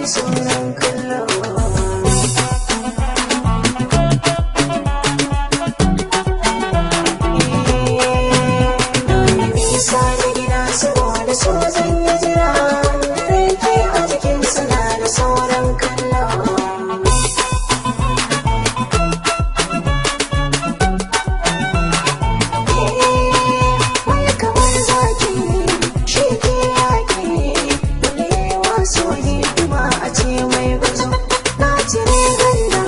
sunan kallo. Nisa da gida saboda so zan yi jira, rake a jikin suna da sauran kallo. Wani kamar zaki shi ke yaƙi, wani yawa so hidima a ce mai gwazo. Na cire ganda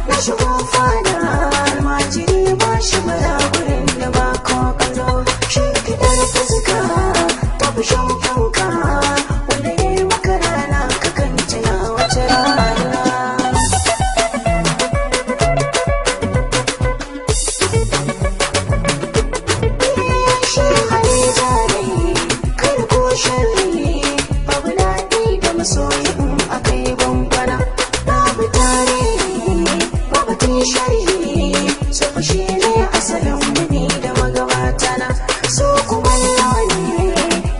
na shigo fada, almajiri ba shi bara gurin da ba ko ƙazo. Shimfiɗar fuska ta fi shan fanka, wanda ya yi maka rana kakan tuna wata rana. Shi hali jari kai ko sharri, babu daɗi da masoyi in aka yi bambana. Babu tarihi babu tun sharhi, so shi ne asalin muni da magabatana. So kuma ne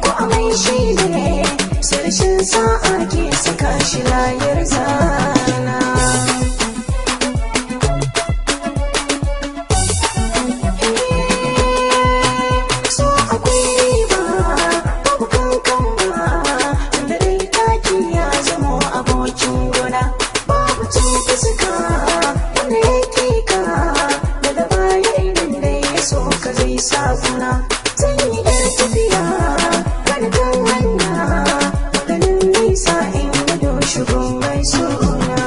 ko amai shi ne, sarshin sa'a ke saka shi layar zana. So akwai riba babu kankan ba, tunda dai taki ya zamo abokin gona. Babu cin fuska wanda ya kika, daga baya idan dai ya so ka zai sa kuna. Zan yi yar tafiya kan hanya, ganin nisa in gudu shigo mai suna.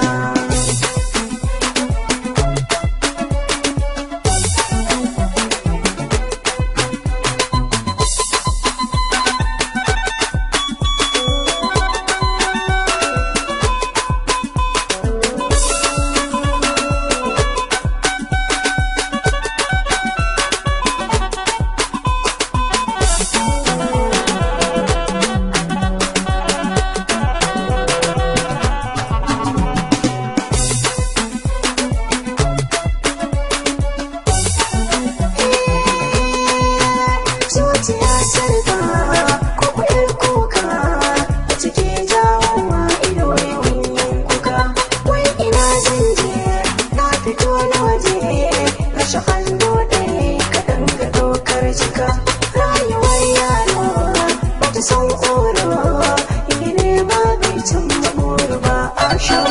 Zuciya sarka ko kuɗar kuka, a cike jawowa ido yawan yin kuka. Wai ina zan je na fito na waje, rashin hannu ɗaya kaɗan ga dokar jika. Rayuwar yaro bata san ƙoro, ini ne ma bai cin buru ba a shan